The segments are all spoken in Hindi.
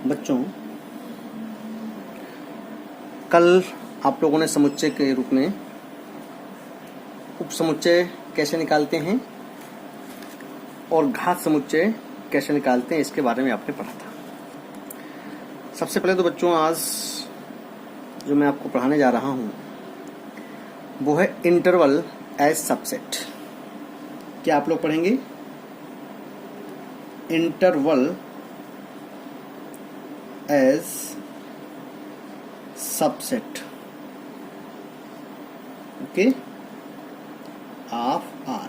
बच्चों, कल आप लोगों ने समुच्चय के रूप में उपसमुच्चय कैसे निकालते हैं और घात समुच्चय कैसे निकालते हैं इसके बारे में आपने पढ़ा था। सबसे पहले तो बच्चों, आज जो मैं आपको पढ़ाने जा रहा हूं वो है इंटरवल एज सबसेट। क्या आप लोग पढ़ेंगे? Interval as subset, okay, of R.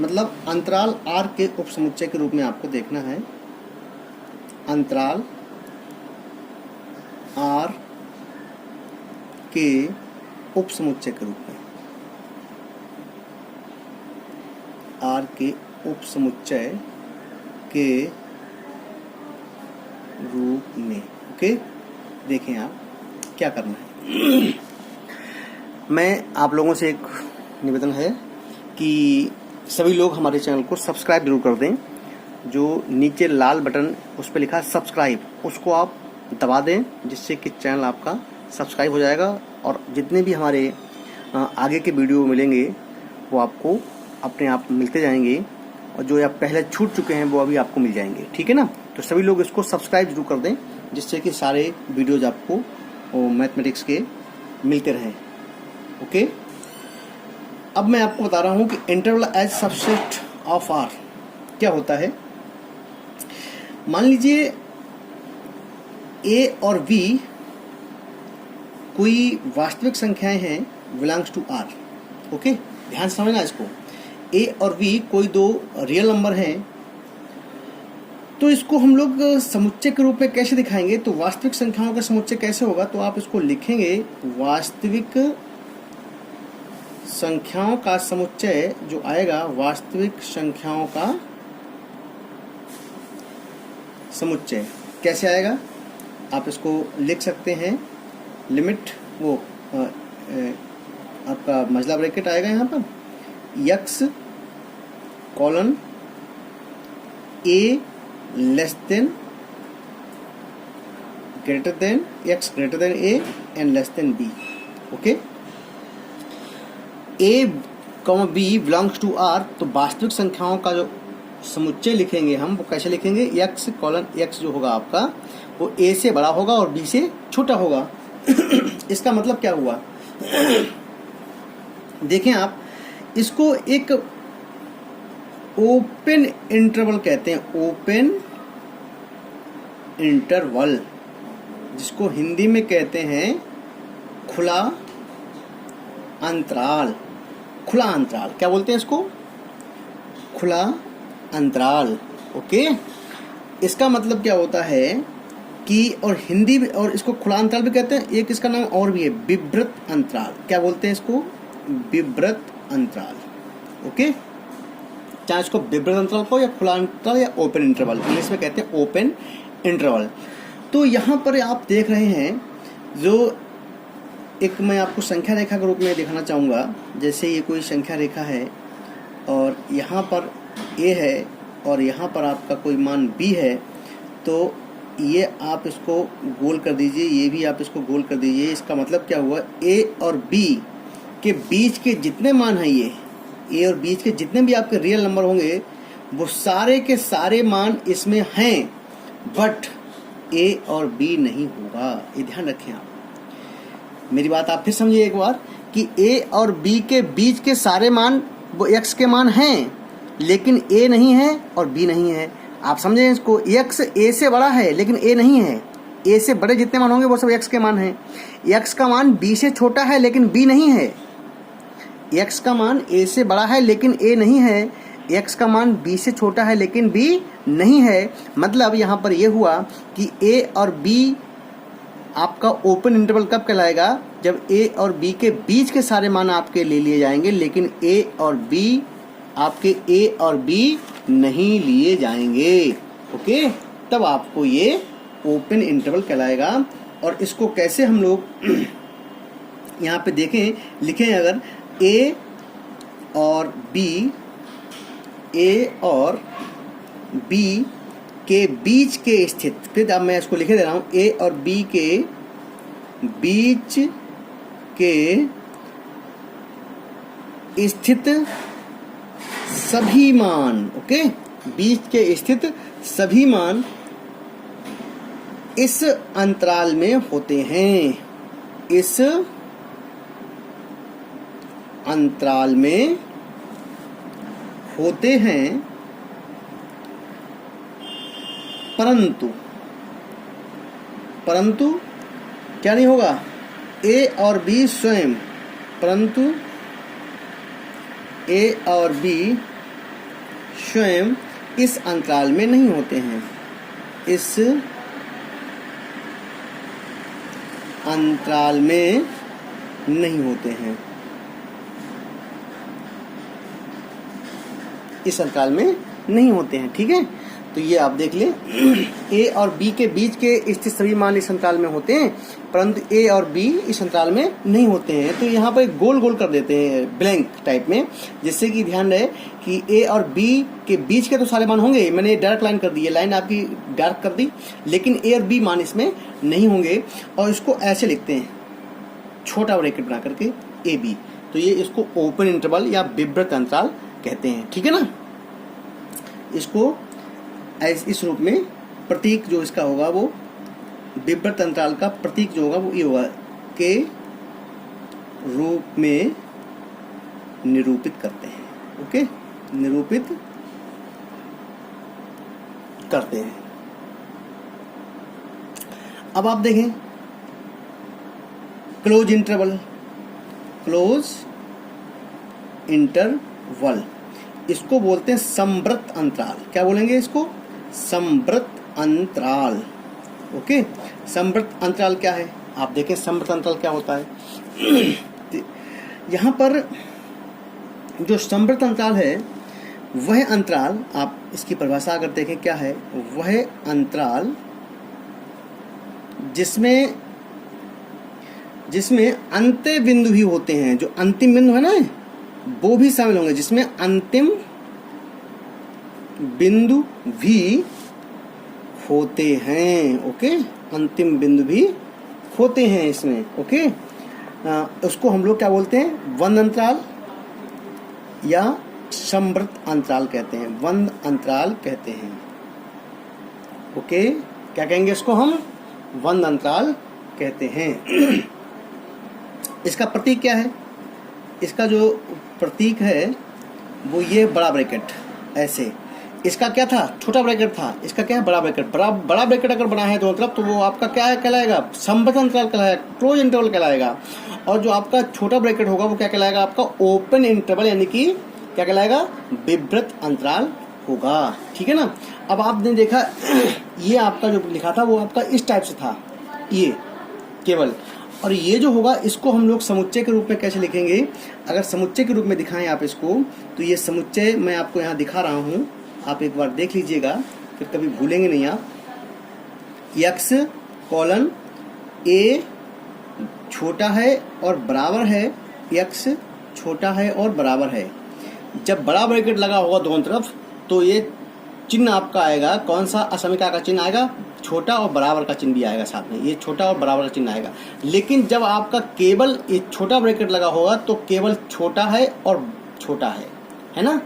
मतलब अंतराल आर के उपसमुच्चय के रूप में आपको देखना है। अंतराल आर के उपसमुच्चय के रूप में, आर के उपसमुच्चय के रूप में, ओके। देखें आप क्या करना है। मैं आप लोगों से एक निवेदन है कि सभी लोग हमारे चैनल को सब्सक्राइब जरूर कर दें। जो नीचे लाल बटन उस पर लिखा है सब्सक्राइब, उसको आप दबा दें, जिससे कि चैनल आपका सब्सक्राइब हो जाएगा और जितने भी हमारे आगे के वीडियो मिलेंगे वो आपको अपने आप मिलते जाएंगे, और जो आप पहले छूट चुके हैं वो अभी आपको मिल जाएंगे, ठीक है ना। तो सभी लोग इसको सब्सक्राइब जरूर कर दें, जिससे कि सारे वीडियोज आपको मैथमेटिक्स के मिलते रहें, ओके। अब मैं आपको बता रहा हूं कि interval as subset of R क्या होता है। मान लीजिए ए और बी कोई वास्तविक संख्याएं हैं बिलोंग्स टू आर, ओके। ध्यान से समझना इसको। ए और बी कोई दो रियल नंबर हैं, तो इसको हम लोग समुच्चय के रूप में कैसे दिखाएंगे? तो वास्तविक संख्याओं का समुच्चय कैसे होगा? तो आप इसको लिखेंगे वास्तविक संख्याओं का समुच्चय जो आएगा, वास्तविक संख्याओं का समुच्चय कैसे आएगा? आप इसको लिख सकते हैं, लिमिट वो आपका मजला ब्रैकेट आएगा यहाँ पर, x colon a less than greater than x greater than a and less than b, okay. A comma b belongs to R, तो वास्तविक संख्याओं का जो समुच्चय लिखेंगे हम वो कैसे लिखेंगे? एक्स कॉलन एक्स जो होगा आपका वो ए से बड़ा होगा और बी से छोटा होगा। इसका मतलब क्या हुआ? देखें आप, इसको एक ओपन इंटरवल कहते हैं, ओपन इंटरवल, जिसको हिंदी में कहते हैं खुला अंतराल। खुला अंतराल क्या बोलते हैं इसको? खुला अंतराल, ओके। इसका मतलब क्या होता है कि, और हिंदी में, और इसको खुला अंतराल भी कहते हैं, एक इसका नाम और भी है, विवृत अंतराल। क्या बोलते हैं इसको? विवृत अंतराल, ओके। चाहे इसको विवृत अंतराल को या खुला अंतराल या ओपन इंटरवल, इंग्लिश में कहते हैं ओपन इंटरवल। तो यहाँ पर आप देख रहे हैं, जो एक मैं आपको संख्या रेखा के रूप में दिखाना चाहूँगा। जैसे ये कोई संख्या रेखा है और यहाँ पर ए है और यहाँ पर आपका कोई मान बी है, तो ये आप इसको गोल कर दीजिए, ये भी आप इसको गोल कर दीजिए। इसका मतलब क्या हुआ? ए और बी के बीच के जितने मान हैं, ये ए और बीच के जितने भी आपके रियल नंबर होंगे वो सारे के सारे मान इसमें हैं, बट ए और बी नहीं होगा। ये ध्यान रखें आप, मेरी बात आप फिर समझिए एक बार, कि ए और बी के बीच के सारे मान वो एक्स के मान हैं, लेकिन ए नहीं है और बी नहीं है। आप समझें इसको, एक्स ए से बड़ा है लेकिन ए नहीं है। ए से बड़े जितने मान होंगे वो सब एक्स के मान हैं। एक्स का मान बी से छोटा है लेकिन बी नहीं है। एक्स का मान ए से बड़ा है लेकिन ए नहीं है। एक्स का मान बी से छोटा है लेकिन बी नहीं है। मतलब यहाँ पर यह हुआ कि ए और बी आपका ओपन इंटरवल कब कहलाएगा? जब ए और बी के बीच के सारे मान आपके ले लिए जाएंगे, लेकिन ए और बी आपके ए और बी नहीं लिए जाएंगे, ओके। तब आपको ये ओपन इंटरवल कहलाएगा। और इसको कैसे हम लोग यहाँ पे देखें, लिखें, अगर ए और बी के बीच के स्थित, फिर अब मैं इसको लिखे दे रहा हूँ, ए और बी के बीच के स्थित सभी मान, ओके, बीच के स्थित सभी मान इस अंतराल में होते हैं, इस अंतराल में होते हैं, परंतु क्या नहीं होगा, ए और बी स्वयं, परंतु ए और बी स्वयं इस अंतराल में नहीं होते हैं, इस अंतराल में नहीं होते हैं, इस अंतराल में नहीं होते हैं। ठीक है, तो ये आप देख लें, ए और बी के बीच के स्थित सभी मान इस अंतराल में होते हैं, परंतु ए और बी इस अंतराल में नहीं होते हैं। तो यहाँ पर गोल गोल कर देते हैं ब्लैंक टाइप में, जिससे कि ध्यान रहे कि ए और बी के बीच के तो सारे मान होंगे, मैंने डार्क लाइन कर दी है, लाइन आपकी डार्क कर दी, लेकिन ए और बी मान इसमें नहीं होंगे। और इसको ऐसे लिखते हैं, छोटा ब्रैकेट बना करके ए बी, तो ये इसको ओपन इंटरवल या विवृत अंतराल कहते हैं। ठीक है ना, इसको इस रूप में प्रतीक जो इसका होगा वो विवृत अंतराल का प्रतीक जो होगा वो ये होगा, के रूप में निरूपित करते हैं। ओके, निरूपित करते हैं। अब आप देखें क्लोज इंटरवल, इसको बोलते हैं संवृत अंतराल। क्या बोलेंगे इसको? संवृत अंतराल। ओके, संवृत अंतराल क्या है? आप देखें संवृत अंतराल क्या होता है। यहाँ पर जो संवृत अंतराल है वह अंतराल, आप इसकी परिभाषा अगर देखें क्या है, वह अंतराल जिसमें अंत्य बिंदु भी होते हैं, जो अंतिम बिंदु है ना वो भी शामिल होंगे, जिसमें अंतिम बिंदु भी होते हैं। ओके, अंतिम बिंदु भी होते हैं इसमें। ओके, उसको हम लोग क्या बोलते हैं? वंद अंतराल या संवृत अंतराल कहते हैं, वंद अंतराल कहते हैं। ओके, क्या कहेंगे इसको हम? वंद अंतराल कहते हैं। इसका प्रतीक क्या है? इसका जो प्रतीक है वो ये बड़ा ब्रैकेट, ऐसे। इसका क्या था? छोटा ब्रैकेट था। इसका क्या है? बड़ा ब्रैकेट। बड़ा ब्रैकेट अगर बना है तो मतलब तो वो आपका क्या है कहलाएगा? संवृत अंतराल कहलाएगा, क्लोज इंटरवल कहलाएगा। और जो आपका छोटा ब्रैकेट होगा वो क्या कहलाएगा? आपका ओपन इंटरवल, यानी कि क्या कहलाएगा? विवृत अंतराल होगा। ठीक है ना। अब आपने देखा ये आपका जो लिखा था वो आपका इस टाइप से था, ये केवल। और ये जो होगा इसको हम लोग समुच्चय के रूप में कैसे लिखेंगे? अगर समुच्चय के रूप में दिखाएं आप इसको, तो ये समुच्चय मैं आपको यहाँ दिखा रहा हूँ, आप एक बार देख लीजिएगा, फिर कभी भूलेंगे नहीं आप। x कॉलन a छोटा है और बराबर है, x छोटा है और बराबर है। जब बड़ा ब्रैकेट लगा होगा दोनों तरफ तो ये चिन्ह आपका आएगा, कौन सा? असमीका का चिन्ह आएगा, छोटा और बराबर का चिन्ह भी आएगा साथ में, ये छोटा और बराबर का चिन्ह आएगा। लेकिन जब आपका केवल ये छोटा ब्रैकेट लगा होगा तो केवल छोटा है और छोटा है ना।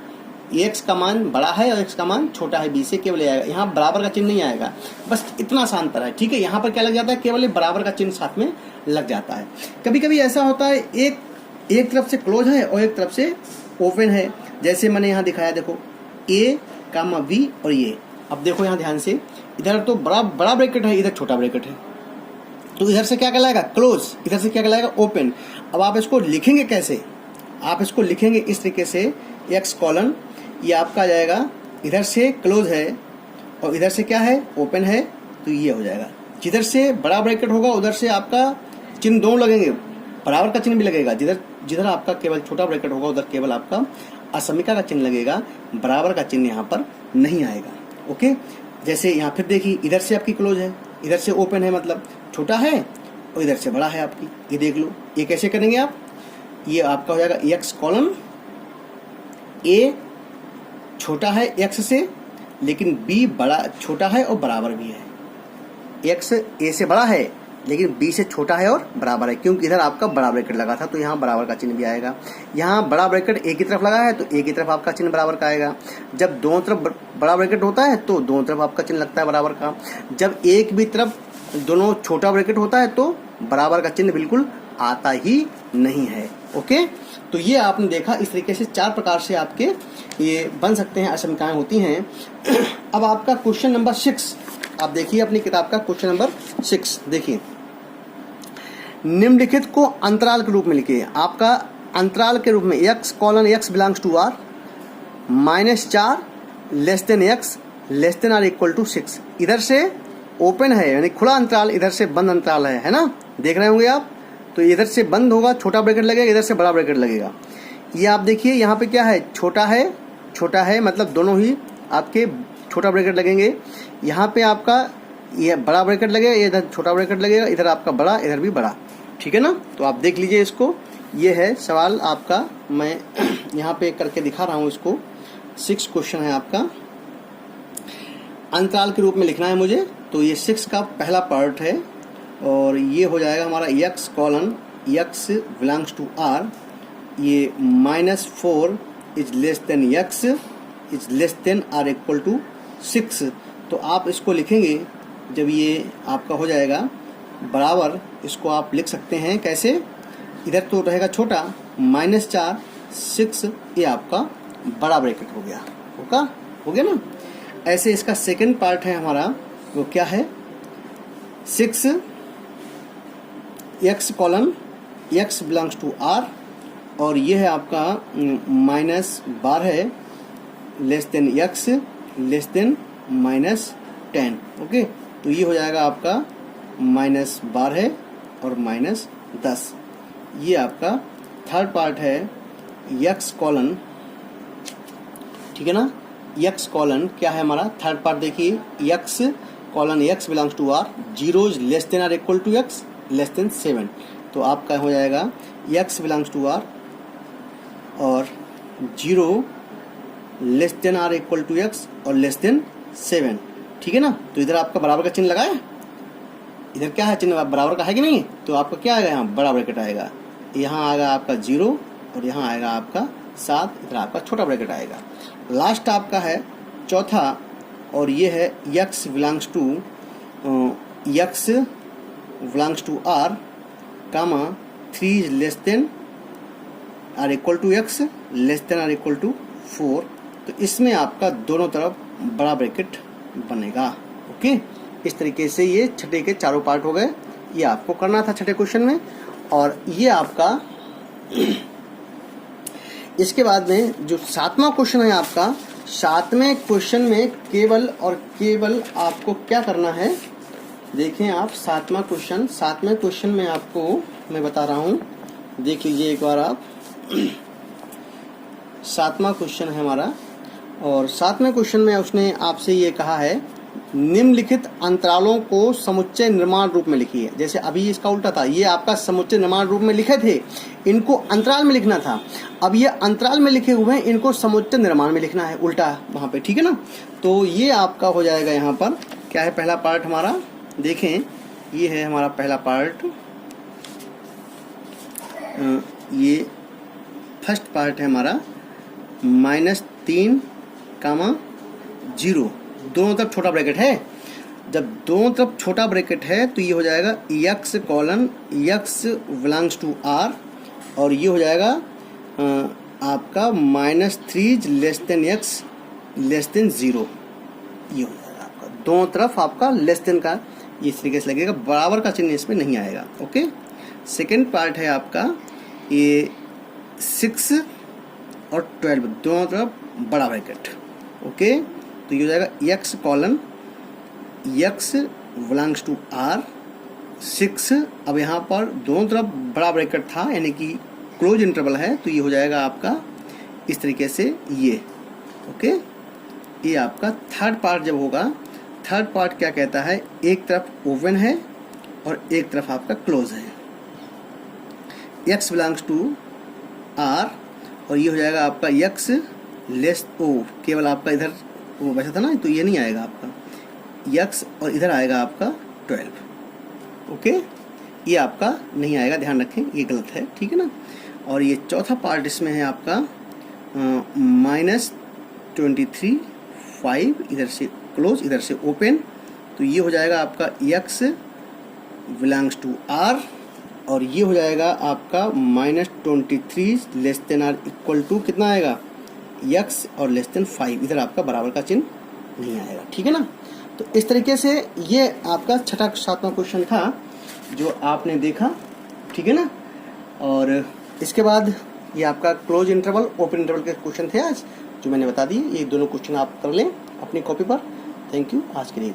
x का मान बड़ा है और x का मान छोटा है, b से केवल आएगा, यहाँ बराबर का चिन्ह नहीं आएगा। बस इतना सा अंतर है। ठीक है, यहाँ पर क्या लग जाता है? केवल ये बराबर का चिन्ह साथ में लग जाता है। कभी कभी ऐसा होता है एक तरफ से क्लोज है और एक तरफ से ओपन है, जैसे मैंने यहाँ दिखाया, देखो a, b और ये। अब देखो यहाँ ध्यान से, इधर तो बड़ा ब्रैकेट है, इधर छोटा ब्रैकेट है, तो इधर से क्या कहलाएगा? क्लोज, इधर से क्या कहलाएगा? ओपन। अब आप इसको लिखेंगे कैसे? आप इसको लिखेंगे इस तरीके से, x कॉलन, ये आपका आ जाएगा, इधर से क्लोज है और इधर से क्या है? ओपन है, तो ये हो जाएगा। जिधर से बड़ा ब्रैकेट होगा उधर से आपका चिन्ह दोनों लगेंगे, बराबर का चिन्ह भी लगेगा। जिधर आपका केवल छोटा ब्रैकेट होगा उधर केवल आपका असमीका का चिन्ह लगेगा, बराबर का चिन्ह यहाँ पर नहीं आएगा। ओके, जैसे यहाँ फिर देखिए, इधर से आपकी क्लोज है, इधर से ओपन है, मतलब छोटा है और इधर से बड़ा है आपकी, ये देख लो। ये कैसे करेंगे आप? ये आपका हो जाएगा x कॉलन, a छोटा है x से लेकिन b बड़ा छोटा है और बराबर भी है। x a से बड़ा है लेकिन b से छोटा है और बराबर है, क्योंकि इधर आपका बड़ा ब्रैकेट लगा था तो यहाँ बराबर का चिन्ह भी आएगा। यहाँ बड़ा ब्रैकेट a की तरफ लगा है तो a की तरफ आपका चिन्ह बराबर का आएगा। जब दोनों तरफ बड़ा ब्रैकेट होता है तो दोनों तरफ आपका चिन्ह लगता है बराबर का। जब एक भी तरफ दोनों छोटा ब्रैकेट होता है तो बराबर का चिन्ह बिल्कुल आता ही नहीं है। ओके, तो ये आपने देखा, इस तरीके से 4 प्रकार से आपके ये बन सकते हैं, असमीकाएं होती हैं। अब आपका क्वेश्चन नंबर 6 आप देखिए अपनी किताब का क्वेश्चन नंबर 6 देखिए। निम्नलिखित को अंतराल के रूप में लिखिए। आपका अंतराल के रूप में x colon x belongs to r -4 less than x less than r equal to 6। इधर से ओपन है यानी खुला अंतराल, इधर से बंद अंतराल है ना, देख रहे होंगे आप। तो इधर से बंद होगा, छोटा ब्रैकेट लगेगा, इधर से बड़ा ब्रैकेट लगेगा। ये आप देखिए यहाँ पे क्या है, छोटा है मतलब दोनों ही आपके छोटा ब्रैकेट लगेंगे। यहाँ पे आपका ये बड़ा ब्रैकेट लगेगा, इधर छोटा ब्रैकेट लगेगा, इधर आपका बड़ा, इधर भी बड़ा, ठीक है ना। तो आप देख लीजिए इसको, ये है सवाल आपका, मैं यहाँ पे करके दिखा रहा हूँ इसको। 6 क्वेश्चन है आपका, अंतराल के रूप में लिखना है मुझे। तो ये 6 का पहला पार्ट है और ये हो जाएगा हमारा x colon x belongs to r, ये -4 is less than x is less than r equal to 6। तो आप इसको लिखेंगे जब ये आपका हो जाएगा बराबर, इसको आप लिख सकते हैं कैसे, इधर तो रहेगा छोटा -4 6, ये आपका बड़ा ब्रैकेट हो गया, हो गया ना। ऐसे इसका सेकंड पार्ट है हमारा, वो क्या है, 6 x colon x belongs to r, और ये है आपका -12 less than x less than -10। Okay, तो ये हो जाएगा आपका -12 और -10। ये आपका थर्ड पार्ट है x कॉलन, ठीक है ना। x कॉलन क्या है हमारा थर्ड पार्ट, देखिए x colon x belongs to r, 0 is less than r equal to x less than 7। तो आपका हो जाएगा x बिलोंग्स टू r और 0 less than r equal to x और लेस देन 7, ठीक है ना। तो इधर आपका बराबर का चिन्ह लगा है, इधर क्या है चिन्ह बराबर का है कि नहीं, तो आपका क्या आएगा, यहाँ बड़ा ब्रैकेट आएगा, यहाँ आएगा आपका 0 और यहाँ आएगा आपका 7, इधर आपका छोटा ब्रैकेट आएगा। लास्ट आपका है चौथा, और ये है x belongs to r comma 3 less than r equal to x less than r equal to 4। तो इसमें आपका दोनों तरफ बड़ा ब्रैकेट बनेगा। ओके, इस तरीके से ये छठे के चारों पार्ट हो गए। ये आपको करना था छठे क्वेश्चन में। और ये आपका इसके बाद में जो 7वां क्वेश्चन है आपका, 7वें क्वेश्चन में केवल और केवल आपको क्या करना है, देखें आप 7वां क्वेश्चन, 7वें क्वेश्चन में आपको मैं बता रहा हूँ, देख लीजिए एक बार आप। 7वां क्वेश्चन है हमारा, और 7वें क्वेश्चन में उसने आपसे ये कहा है, निम्नलिखित अंतरालों को समुच्चय निर्माण रूप में लिखिए। जैसे अभी इसका उल्टा था, ये आपका समुच्चय निर्माण रूप में लिखे थे, इनको अंतराल में लिखना था। अब ये अंतराल में लिखे हुए हैं, इनको समुच्चय निर्माण में लिखना है, उल्टा वहाँ पे, ठीक है ना। तो ये आपका हो जाएगा यहाँ पर क्या है, पहला पार्ट हमारा देखें, ये है हमारा पहला पार्ट, ये फर्स्ट पार्ट है हमारा -3 कामा 0, दोनों तरफ छोटा ब्रैकेट है। जब दोनों तरफ छोटा ब्रैकेट है तो ये हो जाएगा x colon x belongs to r, और ये हो जाएगा आपका -3 less than x less than 0। ये हो जाएगा आपका दोनों तरफ आपका लेस देन का ये इस तरीके से लगेगा, बराबर का चिन्ह इसमें नहीं आएगा। ओके, सेकेंड पार्ट है आपका ये 6 और 12, दोनों तरफ बड़ा ब्रैकेट। ओके, तो ये हो जाएगा x colon x belongs to r 6। अब यहाँ पर दोनों तरफ बड़ा ब्रैकेट था यानी कि क्लोज इंटरवल है, तो ये हो जाएगा आपका इस तरीके से ये। ओके, ये आपका थर्ड पार्ट जब होगा, थर्ड पार्ट क्या कहता है, एक तरफ ओपन है और एक तरफ आपका क्लोज है, x बिलोंग्स टू r, और ये हो जाएगा आपका x लेस ओ, केवल आपका इधर वो वैसा था ना, तो ये नहीं आएगा आपका यक्स, और इधर आएगा आपका 12। ओके, ये आपका नहीं आएगा, ध्यान रखें, ये गलत है, ठीक है ना। और ये चौथा पार्ट इसमें है आपका -23 5, इधर से क्लोज, इधर से ओपन, तो ये हो जाएगा आपका यक्स बिलोंग्स टू आर, और ये हो जाएगा आपका -23 less than r equal to कितना आएगा, यक्स और लेस देन 5, इधर आपका बराबर का चिन्ह नहीं आएगा, ठीक है ना। तो इस तरीके से ये आपका छठा 7वां क्वेश्चन था जो आपने देखा, ठीक है ना। और इसके बाद ये आपका क्लोज इंटरवल, ओपन इंटरवल के क्वेश्चन थे आज जो मैंने बता दिए। ये दोनों क्वेश्चन आप कर लें अपनी कॉपी पर। थैंक यू, आज के लिए।